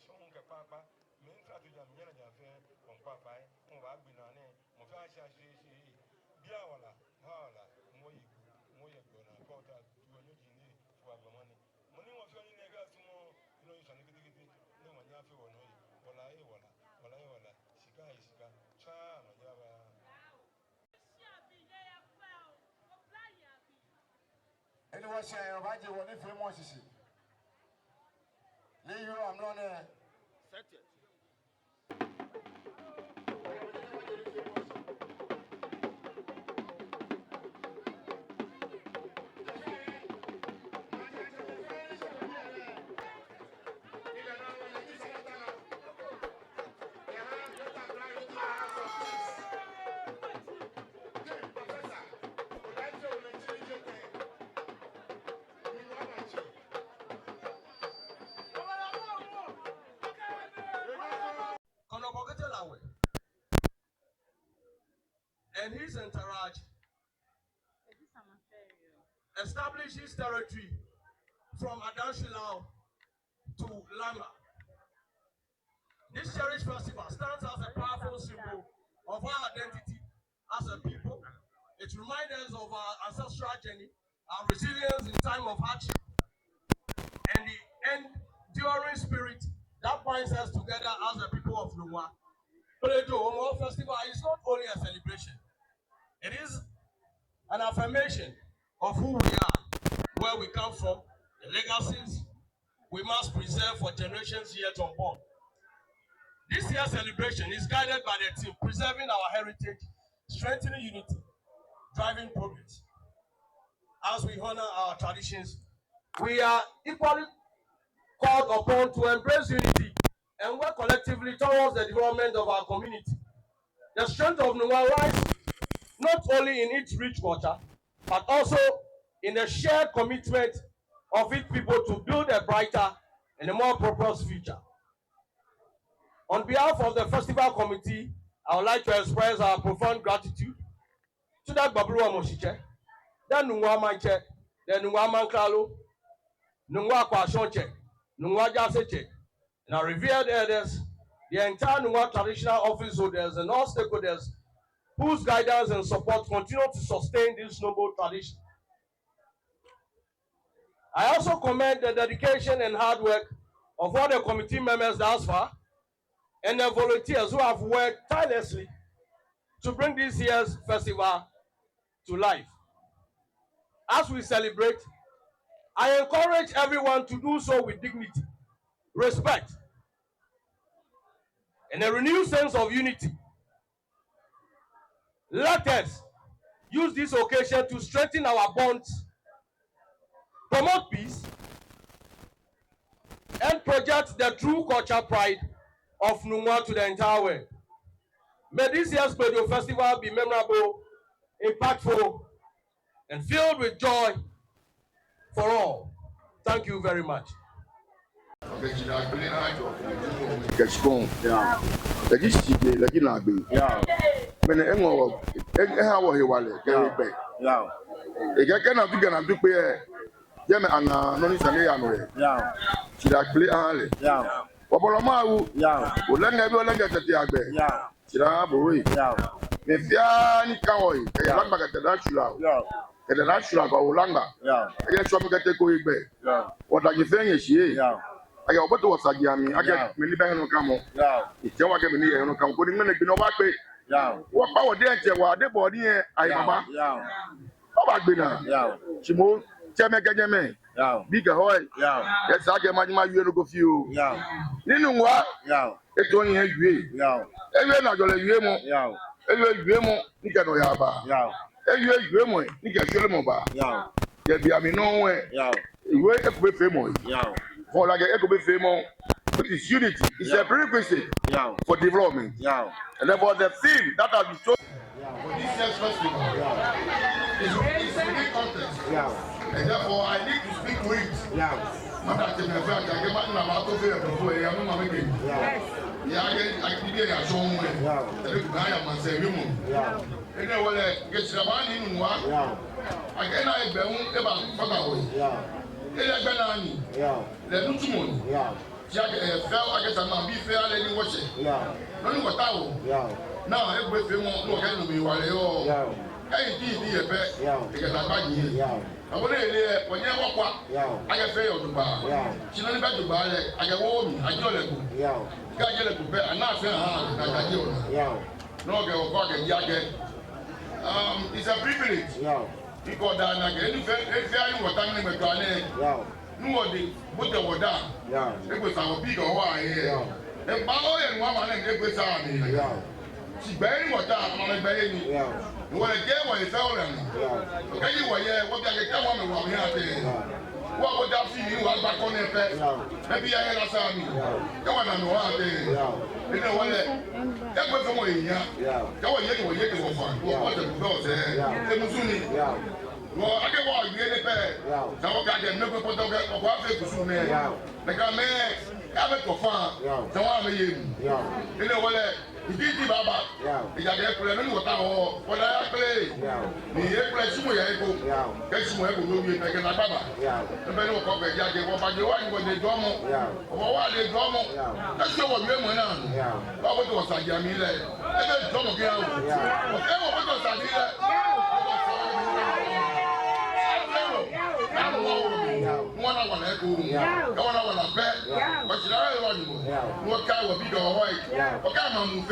son que papa, mais ça tu as bien déjà fait, on papa, on va bien mon frère chercher bien voilà, moi y bon encore tu as dîner pour avoir money. Money on fait une négation, non il s'en est dit, non on y a fait voilà, sika, ça on y a anyone say about you one if you want to see. You I'm not set it. And his entourage establishes territory from Adanshilao to Langa. This cherished festival stands as a powerful symbol of our identity as a people. It reminds us of our ancestral journey, our resilience in time of hardship, and the enduring spirit that binds us together as a people of Nungua. Kplejoo Homowo Festival is not only a celebration, it is an affirmation of who we are, where we come from, the legacies we must preserve for generations yet unborn. This year's celebration is guided by the theme, preserving our heritage, strengthening unity, driving progress. As we honor our traditions, we are equally called upon to embrace unity and work collectively towards the development of our community. The strength of Nungua lies not only in its rich culture, but also in the shared commitment of its people to build a brighter and a more prosperous future. On behalf of the festival committee, I would like to express our profound gratitude to that Kplejoo Homowo, that Nungua Manche, the Nungua Manklalo, Nungua Kwashonche, Nungua Jaseche, and our revered elders, the entire Nungua traditional office holders and all stakeholders whose guidance and support continue to sustain this noble tradition. I also commend the dedication and hard work of all the committee members thus far and the volunteers who have worked tirelessly to bring this year's festival to life. As we celebrate, I encourage everyone to do so with dignity, respect, and a renewed sense of unity. Let us use this occasion to strengthen our bonds, promote peace, and project the true cultural pride of Nungua to the entire world. May this year's Kplejoo Festival be memorable, impactful, and filled with joy for all. Thank you very much. I got what was a yammy. I get many bang on come on. It's your get me on come. Putting me no back. What power did you want the body? I am. How about dinner? Chimo, Chamekajame. Bigger hoy. Yes, I get my year to go few. You know what? It's only a year. Every not your yemo. Every yemo, Nika no yaba. Every yemo, Nika Sholomoba. There be a no way. You wake up with famous. For like a famous, which is unity. It's a prerequisite for development. And therefore the theme that has been chosen for this year's festival is in the context. And therefore I need to speak to it. fell I guess I'm be fair and watch it. No what now every film no can be while you hey be a pet because I'm back here. I want to when you walk I can fail to buy. She don't back to buy it. I can warm I don't let can't get a coupe and not say I do. No girl pocket jacket. It's a privilege. Because that again if you are what I'm going to nobody put the water down. It was our big or here. The power and woman and they put on she buried water on a baby. You want to get what you fell them. Okay, you were here, what I can come on here. What would that feel you are back on the pet? Maybe I had a son. Come on, I'm one day. You know what? That was the way, yeah. Go ahead, what you can find. What the girls there? Well, I can walk in the bed. Now I got them never put on what they pursue me. Like a man, have it for fun. So I'm in. You know what? He did it, Baba. He got a plan what I play. The airplane, some way I go. Get some way to do it like a Baba. The man will come back. They walk by the one when they drum. What they drum. That's not what we went on. What was I? I mean, let drum again. What was I? One hour echo, one hour bet, but you know, what kind of big or white, what kind of move, I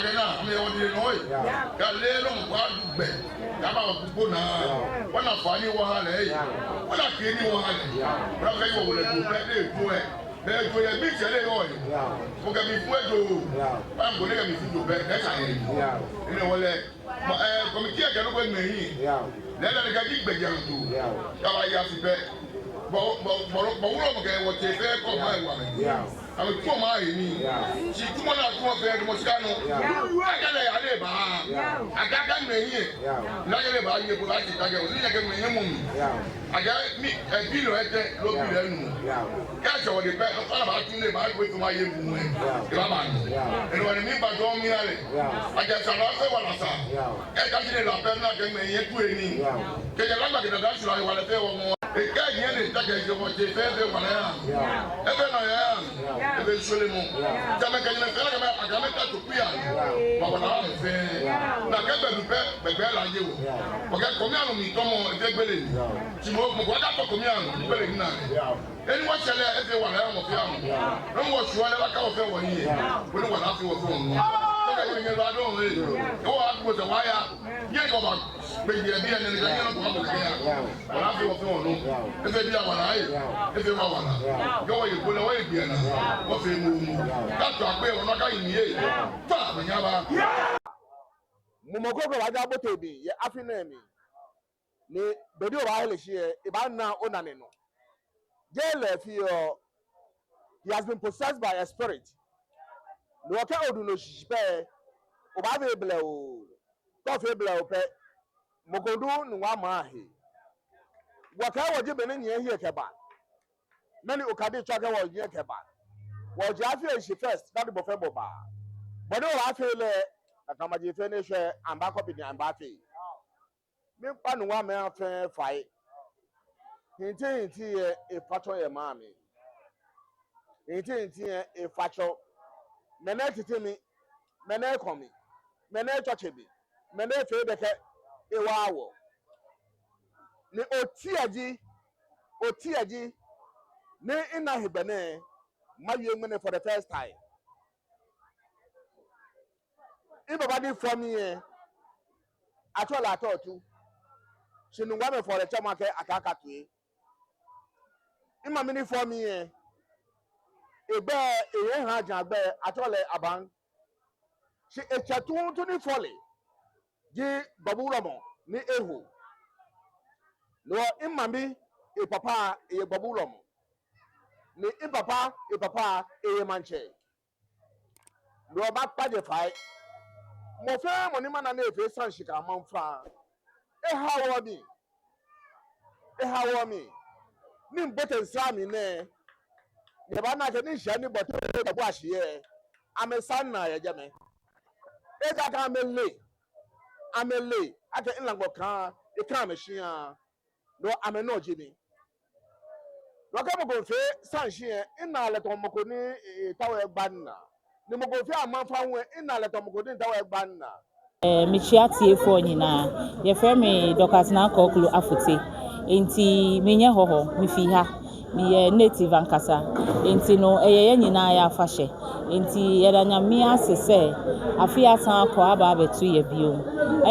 don't know, I mean, what do you know? Got laid on one bed, about Buna, one of funny one, what I can't one, what I will do better. There's a big challenge on it. Look at me, I'm going to be to bed. That's how you know what? Committee can open me. Then I got big big young too. I have to bet. But what they fair call my woman. I will come my me. She come on out to a Moscano. I got me here. Not about you, but I get me. I got me a deal at the local. Catch all the back about to live out with my young woman. And what I mean by Don Miale, I guess I lost the one I saw. I got it up and not getting me yet to any. Can you remember the dance I want to tell more? The guy here is talking what they said they want to have. Even I am. Eventually, Jamaican, I can make that to Pia. But when I'm saying, now get the bell like you. Forget Comiano, me, come on, take Billy. She moved what up for Comiano, Billy now. Anyone shall let everyone have a piano. Don't watch one ever come over here. We don't want to have a phone. Go out with the wire. You go back. Baby, and then you don't come here. But I feel a phone. If they be our eye, if they want go away, put away, Piana. What's the move? That's our way. We're not going here. Mumoko Wadabotebi, ye Afinemi. Ne, Bedu Irish here, Ibana Onaneno. Jail, he has been possessed by a spirit. No account do no shipper, Obabe blow, Kofi blow, Mokodu, Nwamahi. Wakawa Jibenin here, Keba. Many Okadi Chaka was near Keba. Well, Jaffe she first, not the Buffet Boba. But no, I feel that I'm a finish and back up in the Ambafi. Me pan one man fair fight. Hinting here a patron, mammy. Hinting here a fatcho. Menet to me, Menet come, Menet touch me, Menet Febeke, a wow. Ne Otiaji, ne in a hibane, my young man for the first time. If a body from me, I thought too. She knew one for the Chamaka attack to me. In my mini for me, a bear, a young bear, I told her about. She a chatun to the folly. Ye Babulamo, ni ehu. No, in mammy, a papa, a babulum. Ni in papa, a manche. No, back by the fight. Mo fair money man and a face and she can mount far. How are me? How are me? Nim better Sammy, ne. Never not any shiny but a wash here. I'm a son, I am. If I can't be late, I'm a late. I can't car, a car machine. No, I'm a no Jimmy. Roka mo go fe sanhye ina le to mo ko ni tawe gbanna. Ni mo go fe amanfa ho ina le to mo ko ni tawe gbanna. Michia tiefo nyina ye frɛ me Dokas na koklu afute enti menye hoho mi fi ha mi ye native ankasa enti no ye nyina ya afahye enti ye da nyame asese afi asan akọ aba abetu ye bio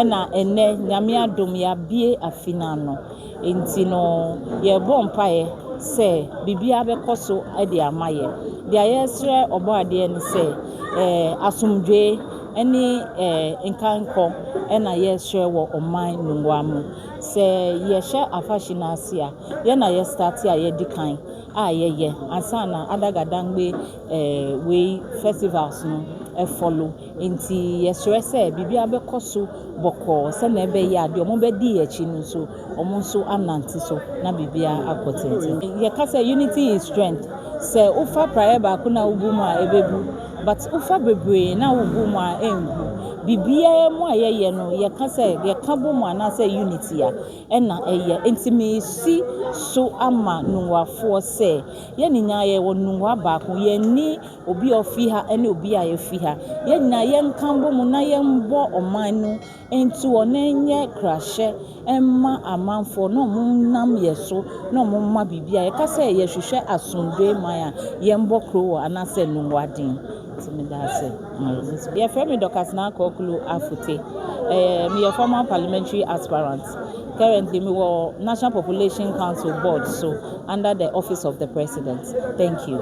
na enne nyame adom ya bie afina no enti no ye bɔ mpae se bibia bekoso e de amaye dia ye sre obo ade ne se asumdwe any nkanko na ye share wo oman nungwa mu se ye share afashina asia ye na ye start ya ye dikan ye ansana adagadangbe we festivals no follow enti ye share se bibia bekoso boko se na ebe ya de omo be di echi no so omo so ananti so na bibia akotente ye ka say unity is strength se ufa prayer ba kuna ubumu a ebebu but ufa bebre na ubumu a engu bibia mu ayeye no ye ka say ye ka bomu ana say unity a na eye ntimi si so ama nungwafo se ye ninya ye wo nungwa ba ko ye ni obi ofi ha ene obi a ye fi ha ye nyina ye nkan bomu na ye mbo oman no entu onenye krashe emma amanfo no munam yeso no mumma bibia ye ka say ye hwehwe asomdwe man a ye mbo kro ana say nungwadin timidase ye frɛ me Dokas na koklu afute me a former parliamentary aspirant currently me wo National Population Council board so under the office of the president. Thank you.